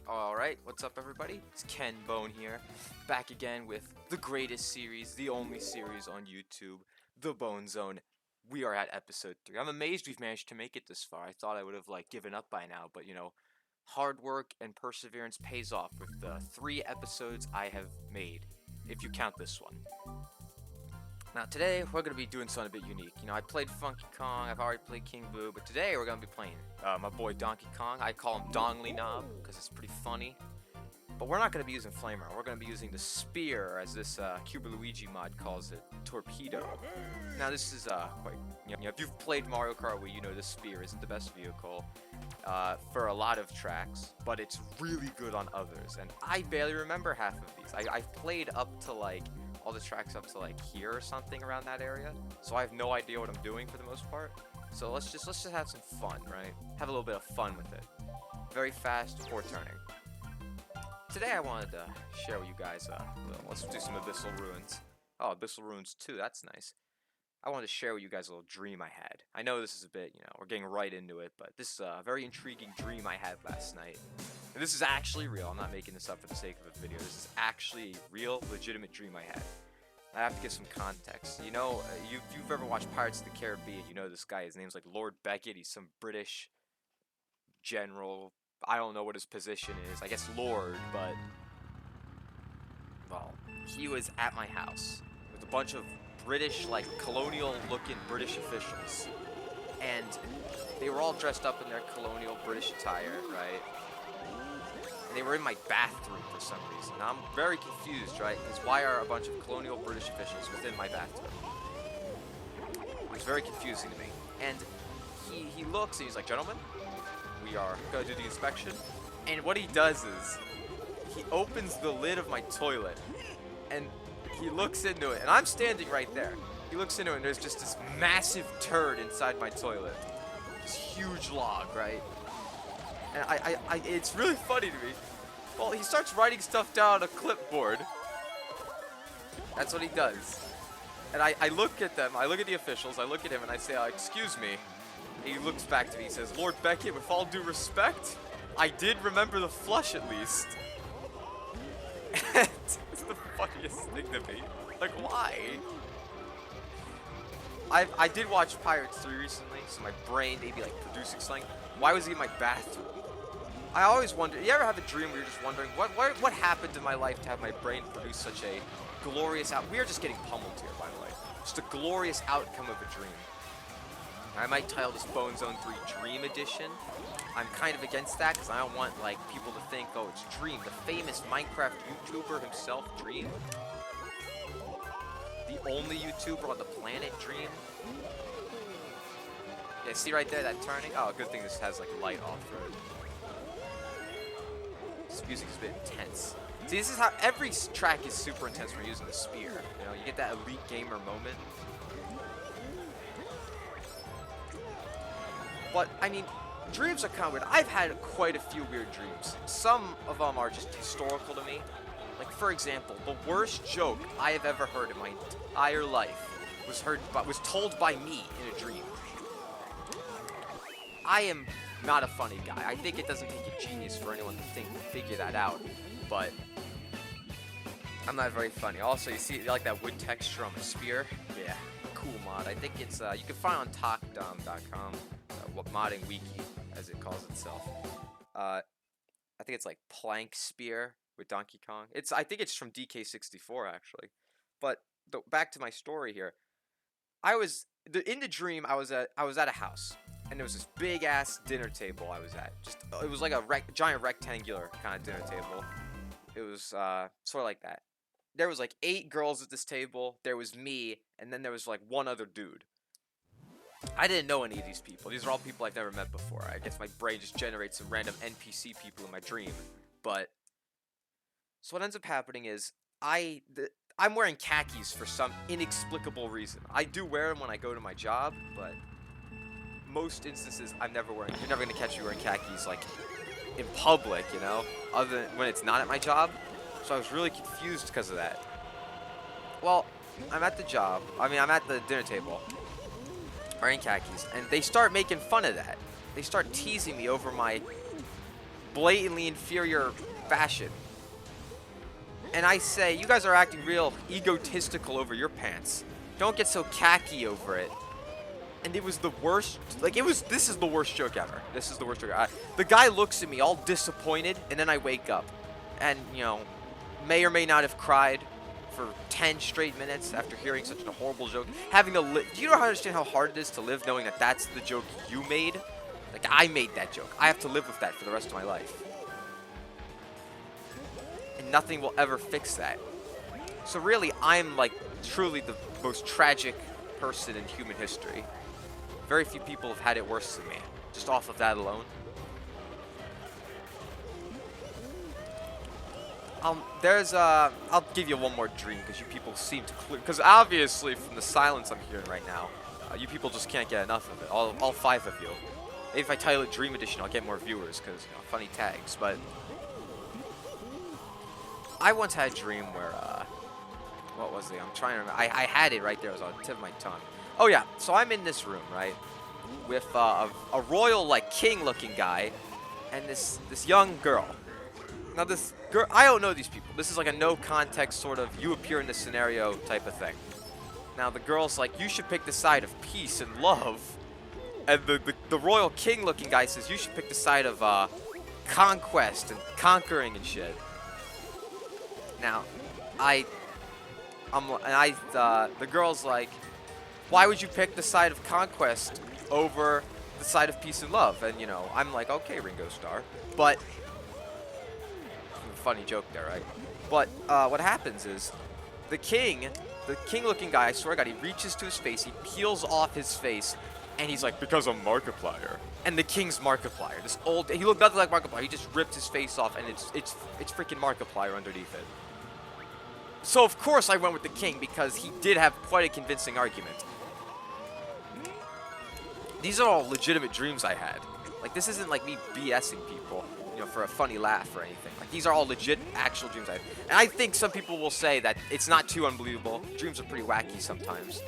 Alright, what's up everybody? It's Ken Bone here, back again with the greatest series, the only series on YouTube, The Bone Zone. We are at episode 3. I'm amazed we've managed to make it this far. I thought I would have given up by now, but hard work and perseverance pays off with the 3 episodes I have made, if you count this one. Now today we're going to be doing something a bit unique. I played Funky Kong, I've already played King Boo, but today we're going to be playing my boy Donkey Kong. I call him Dongly Knob because it's pretty funny. But we're not going to be using Flamer, we're going to be using the Spear, as this Cuba Luigi mod calls it, Torpedo. Now this is quite, if you've played Mario Kart Wii, you know the Spear isn't the best vehicle for a lot of tracks, but it's really good on others. And I barely remember half of these. I've played up to all the tracks up to here or something around that area, so I have no idea what I'm doing for the most part. So let's just have some fun, right? Have a little bit of fun with it. Very fast, poor turning. Today I wanted to share with you guys let's do some Abyssal Ruins. Oh, Abyssal Ruins 2, that's nice. I wanted to share with you guys a little dream I had. I know this is a bit, we're getting right into it, but this is a very intriguing dream I had last night. And this is actually real. I'm not making this up for the sake of a video. This is actually a real, legitimate dream I had. I have to give some context. If you've ever watched Pirates of the Caribbean, you know this guy. His name's Lord Beckett. He's some British general. I don't know what his position is. I guess Lord, but well, he was at my house with a bunch of British, colonial-looking British officials, and they were all dressed up in their colonial British attire, right? And they were in my bathroom for some reason. Now, I'm very confused, right? Because why are a bunch of colonial British officials within my bathroom? It was very confusing to me. And he looks and he's like, "Gentlemen, we are gonna do the inspection." And what he does is he opens the lid of my toilet and he looks into it, and I'm standing right there. He looks into it, and there's just this massive turd inside my toilet. This huge log, right? And it's really funny to me. Well, he starts writing stuff down on a clipboard. That's what he does. And I look at them, I look at the officials, I look at him, and I say, "Excuse me." He looks back to me, he says, "Lord Beckett, with all due respect, I did remember the flush at least." And it's the funniest thing to me. Why? I did watch Pirates 3 recently, so my brain may be producing something. Why was he in my bathroom? I always wonder, you ever have a dream where you're just wondering, what happened in my life to have my brain produce such a glorious we are just getting pummeled here, by the way. Just a glorious outcome of a dream. I might title this Bone Zone 3 Dream Edition. I'm kind of against that because I don't want people to think, oh, it's Dream, the famous Minecraft YouTuber himself, Dream. The only YouTuber on the planet, Dream. Yeah, see right there, that turning? Oh, good thing this has light off-road. This music is a bit intense. See, this is how every track is super intense when you're using the Spear. You get that elite gamer moment. But, I mean, dreams are kind of weird. I've had quite a few weird dreams. Some of them are just historical to me. For example, the worst joke I have ever heard in my entire life was told by me in a dream. I am not a funny guy. I think it doesn't take a genius for anyone to figure that out. But I'm not very funny. Also, you see that wood texture on the Spear? Yeah, cool mod. I think it's you can find it on talkdom.com. Modding wiki, as it calls itself. I think it's Plank Spear with Donkey Kong. I think it's from DK64 actually. But back to my story here. In the dream I was at a house, and there was this big ass dinner table I was at. It was like a giant rectangular kind of dinner table. It was sort of like that. There was 8 girls at this table. There was me, and then there was one other dude. I didn't know any of these people. These are all people I've never met before. I guess my brain just generates some random NPC people in my dream. But so what ends up happening is I'm wearing khakis for some inexplicable reason. I do wear them when I go to my job, but most instances you're never gonna catch me wearing khakis in public, other than when it's not at my job. So I was really confused because of that. Well, I'm at the dinner table, wearing khakis, and they start making fun of that. They start teasing me over my blatantly inferior fashion. And I say, you guys are acting real egotistical over your pants. Don't get so khaki over it. And it was the worst, like this is the worst joke ever. This is the worst joke ever. The guy looks at me all disappointed, and then I wake up. And, you know, may or may not have cried for 10 straight minutes after hearing such a horrible joke. Having to live, do you know how to understand how hard it is to live knowing that that's the joke you made? Like, I made that joke. I have to live with that for the rest of my life. And nothing will ever fix that. So really, I'm like truly the most tragic person in human history. Very few people have had it worse than me, just off of that alone. I'll give you one more dream because you people seem to clear. Because obviously, from the silence I'm hearing right now, you people just can't get enough of it. All 5 of you. Maybe if I title it Dream Edition, I'll get more viewers because, you know, funny tags. But I once had a dream where, what was it? I'm trying to remember. I had it right there. It was on the tip of my tongue. Oh yeah. So I'm in this room, right, with a royal, like, king-looking guy, and this young girl. Now this girl, I don't know these people. This is like a no context sort of you appear in the scenario type of thing. Now the girl's like, you should pick the side of peace and love. And the royal king looking guy says you should pick the side of conquest and conquering and shit. Now, the girl's like, why would you pick the side of conquest over the side of peace and love? And, you know, I'm like, okay, Ringo Starr. But funny joke there, right? But what happens is the king-looking guy, I swear to God, he reaches to his face, he peels off his face, and he's like, because I'm Markiplier. And the king's Markiplier. This old, he looked nothing like Markiplier. He just ripped his face off, and it's freaking Markiplier underneath it. So of course I went with the king because he did have quite a convincing argument. These are all legitimate dreams I had. Like, this isn't like me BSing people, you know, for a funny laugh or anything. Like, these are all legit, actual dreams I had. And I think some people will say that it's not too unbelievable. Dreams are pretty wacky sometimes.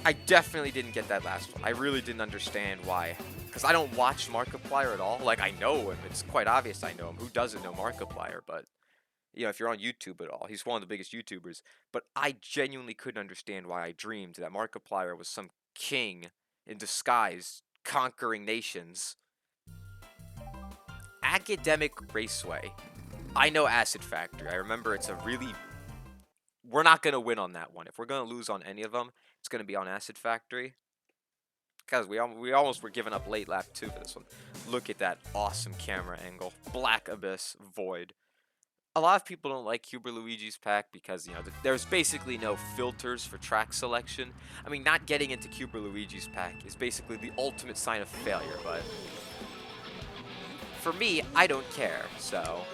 I definitely didn't get that last one. I really didn't understand why. Because I don't watch Markiplier at all. Like, I know him. It's quite obvious I know him. Who doesn't know Markiplier? But, you know, if you're on YouTube at all, he's one of the biggest YouTubers. But I genuinely couldn't understand why I dreamed that Markiplier was some king in disguise conquering nations. Academic Raceway. I know Acid Factory. I remember it's a really... We're not going to win on that one. If we're going to lose on any of them, it's going to be on Acid Factory. Because we almost were giving up late lap 2 for this one. Look at that awesome camera angle. Black Abyss Void. A lot of people don't like Cuber Luigi's pack because, you know, there's basically no filters for track selection. I mean, not getting into Cuber Luigi's pack is basically the ultimate sign of failure, but for me, I don't care, so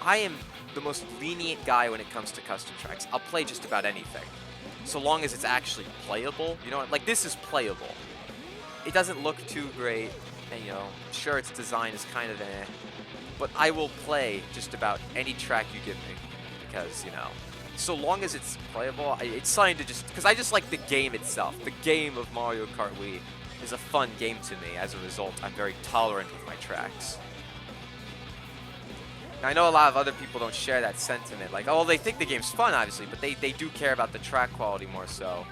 I am the most lenient guy when it comes to custom tracks. I'll play just about anything, so long as it's actually playable. You know, like, this is playable. It doesn't look too great, and, you know, sure, its design is kind of but I will play just about any track you give me, because, you know, so long as it's playable, it's something to just, because I just like the game itself. The game of Mario Kart Wii is a fun game to me. As a result, I'm very tolerant with my tracks. Now, I know a lot of other people don't share that sentiment. Like, oh, they think the game's fun, obviously, but they do care about the track quality more so.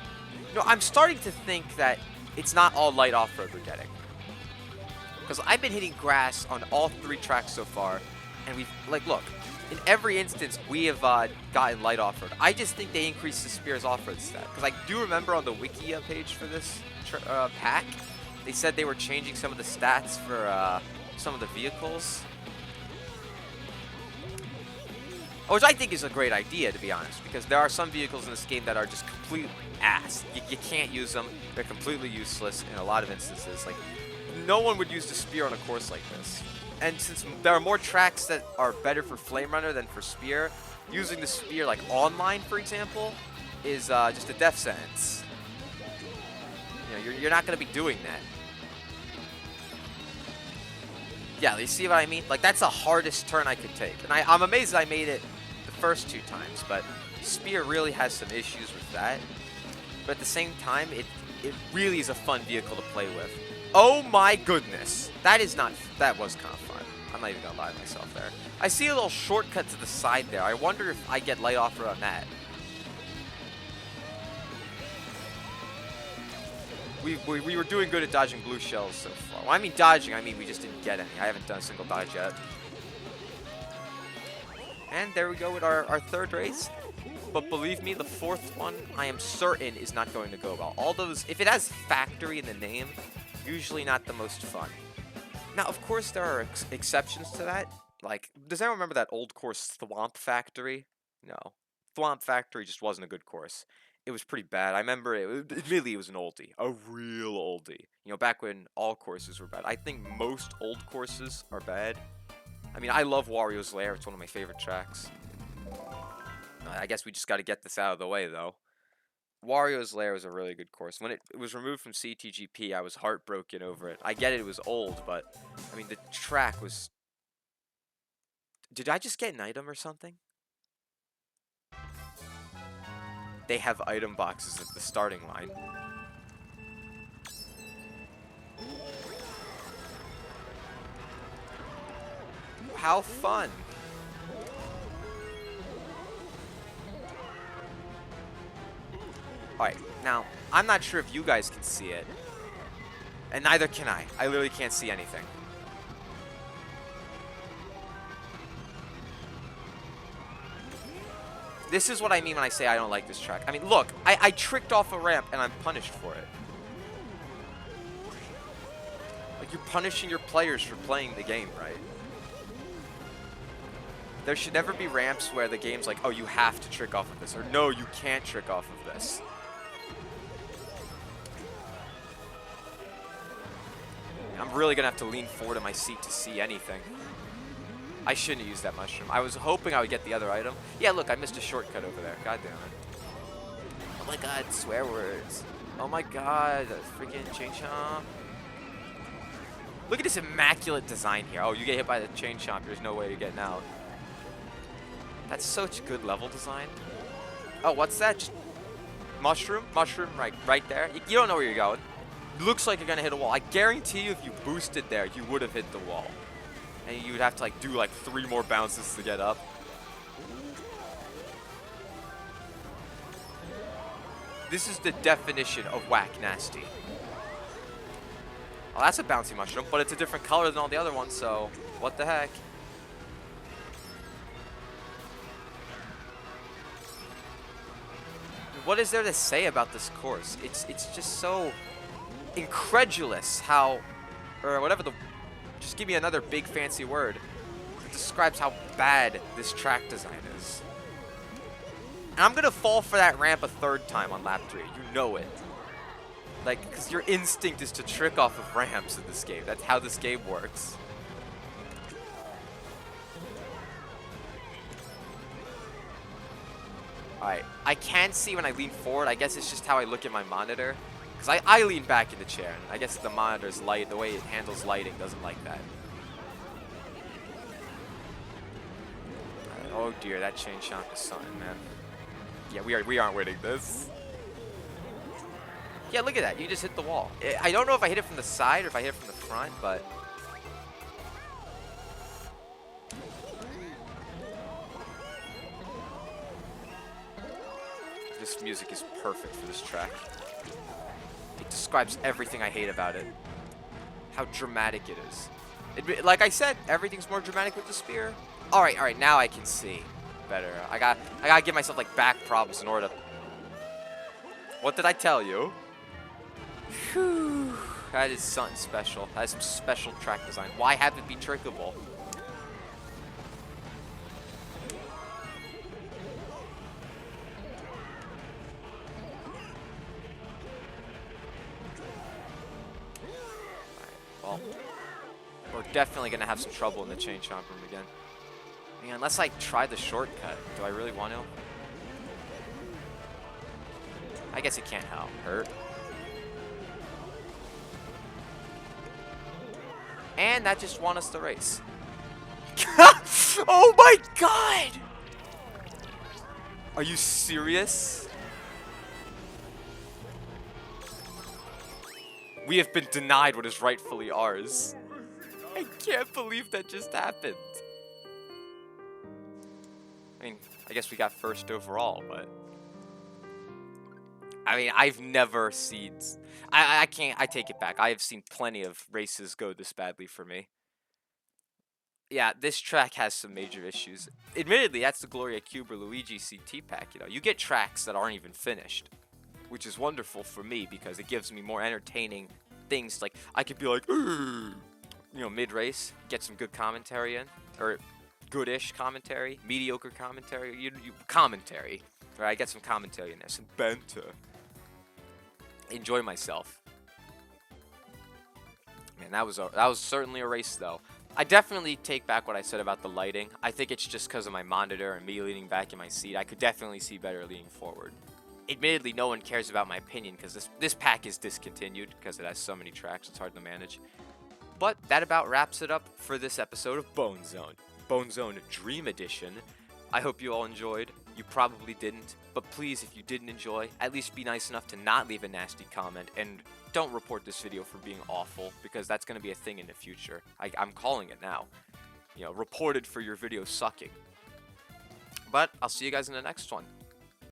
You know, I'm starting to think that it's not all light off-road we're getting. Because I've been hitting grass on all 3 tracks so far, and we've, like, look, in every instance, we have gotten light off-road. I just think they increased the Spear's off-road stat. Because I do remember on the Wiki page for this pack, they said they were changing some of the stats for some of the vehicles. Which I think is a great idea, to be honest, because there are some vehicles in this game that are just complete ass. You can't use them. They're completely useless in a lot of instances. Like, no one would use the Spear on a course like this. And since there are more tracks that are better for Flame Runner than for Spear, using the Spear, like online, for example, is just a death sentence. You know, you're not going to be doing that. Yeah, you see what I mean? Like, that's the hardest turn I could take. And I'm amazed that I made it the first 2 times, but Spear really has some issues with that. But at the same time, it really is a fun vehicle to play with. Oh my goodness. That was kind of fun. I'm not even gonna lie to myself there. I see a little shortcut to the side there. I wonder if I get light offer on that. We were doing good at dodging blue shells so far. Well, I mean dodging, I mean we just didn't get any. I haven't done a single dodge yet. And there we go with our third race. But believe me, the fourth one, I am certain, is not going to go well. All those, if it has factory in the name, usually not the most fun. Now, of course, there are exceptions to that. Like, does anyone remember that old course, Thwomp Factory? No. Thwomp Factory just wasn't a good course. It was pretty bad. I remember admittedly, it was an oldie. A real oldie. You know, back when all courses were bad. I think most old courses are bad. I mean, I love Wario's Lair. It's one of my favorite tracks. I guess we just got to get this out of the way, though. Wario's Lair was a really good course. When it was removed from CTGP, I was heartbroken over it. I get it was old, but, I mean, the track was... Did I just get an item or something? They have item boxes at the starting line. How fun! Alright, now, I'm not sure if you guys can see it. And neither can I. I literally can't see anything. This is what I mean when I say I don't like this track. I mean, look, I tricked off a ramp and I'm punished for it. Like, you're punishing your players for playing the game, right? There should never be ramps where the game's like, oh, you have to trick off of this, or no, you can't trick off of this. I'm really gonna have to lean forward in my seat to see anything. I shouldn't have used that mushroom. I was hoping I would get the other item. Yeah, look, I missed a shortcut over there. God damn it. Oh my god, swear words. Oh my god, freaking chain chomp. Look at this immaculate design here. Oh, you get hit by the chain chomp, there's no way you're getting out. That's such good level design. Oh, what's that? Just mushroom? Mushroom right there. You don't know where you're going. Looks like you're gonna hit a wall. I guarantee you if you boosted there, you would have hit the wall. And you would have to like do like 3 more bounces to get up. This is the definition of whack nasty. Oh, that's a bouncy mushroom, but it's a different color than all the other ones, so what the heck? What is there to say about this course? It's just so incredulous how, or whatever the, just give me another big fancy word that describes how bad this track design is. And I'm gonna fall for that ramp a 3rd time on lap 3. You know it. Like, because your instinct is to trick off of ramps in this game. That's how this game works. Alright, I can see when I lean forward. I guess it's just how I look at my monitor. Because I lean back in the chair. And I guess the monitor's light, the way it handles lighting doesn't like that. Right, oh dear, that chain chomp is something, man. Yeah, we aren't winning this. Yeah, look at that. You just hit the wall. I don't know if I hit it from the side or if I hit it from the front, but... This music is perfect for this track. It describes everything I hate about it. How dramatic it is. Like I said, everything's more dramatic with the spear. Alright, now I can see better. I gotta give myself like back problems in order to... What did I tell you? Whew. That is something special. That is some special track design. Why have it be trickable? Well, we're definitely going to have some trouble in the chain chomp room again. I mean, unless I try the shortcut, do I really want to? I guess it can't hurt. And that just won us the race. Oh my god! Are you serious? We have been denied what is rightfully ours. I can't believe that just happened. I mean, I guess we got first overall, but I mean, I've never seen. I can't. I take it back. I have seen plenty of races go this badly for me. Yeah, this track has some major issues. Admittedly, that's the Gloria Cube or Luigi CT pack. You know, you get tracks that aren't even finished, which is wonderful for me because it gives me more entertaining things. Like I could be like, you know, mid-race, get some good commentary in, or goodish commentary, mediocre commentary, commentary. Right, get some commentary in there, some banter. Enjoy myself. Man, that was certainly a race though. I definitely take back what I said about the lighting. I think it's just because of my monitor and me leaning back in my seat. I could definitely see better leaning forward. Admittedly, no one cares about my opinion because this pack is discontinued because it has so many tracks. It's hard to manage. But that about wraps it up for this episode of Bone Zone. Bone Zone Dream Edition. I hope you all enjoyed. You probably didn't, but please, if you didn't enjoy, at least be nice enough to not leave a nasty comment, and don't report this video for being awful, because that's going to be a thing in the future. I'm calling it now. You know, reported for your video sucking. But I'll see you guys in the next one.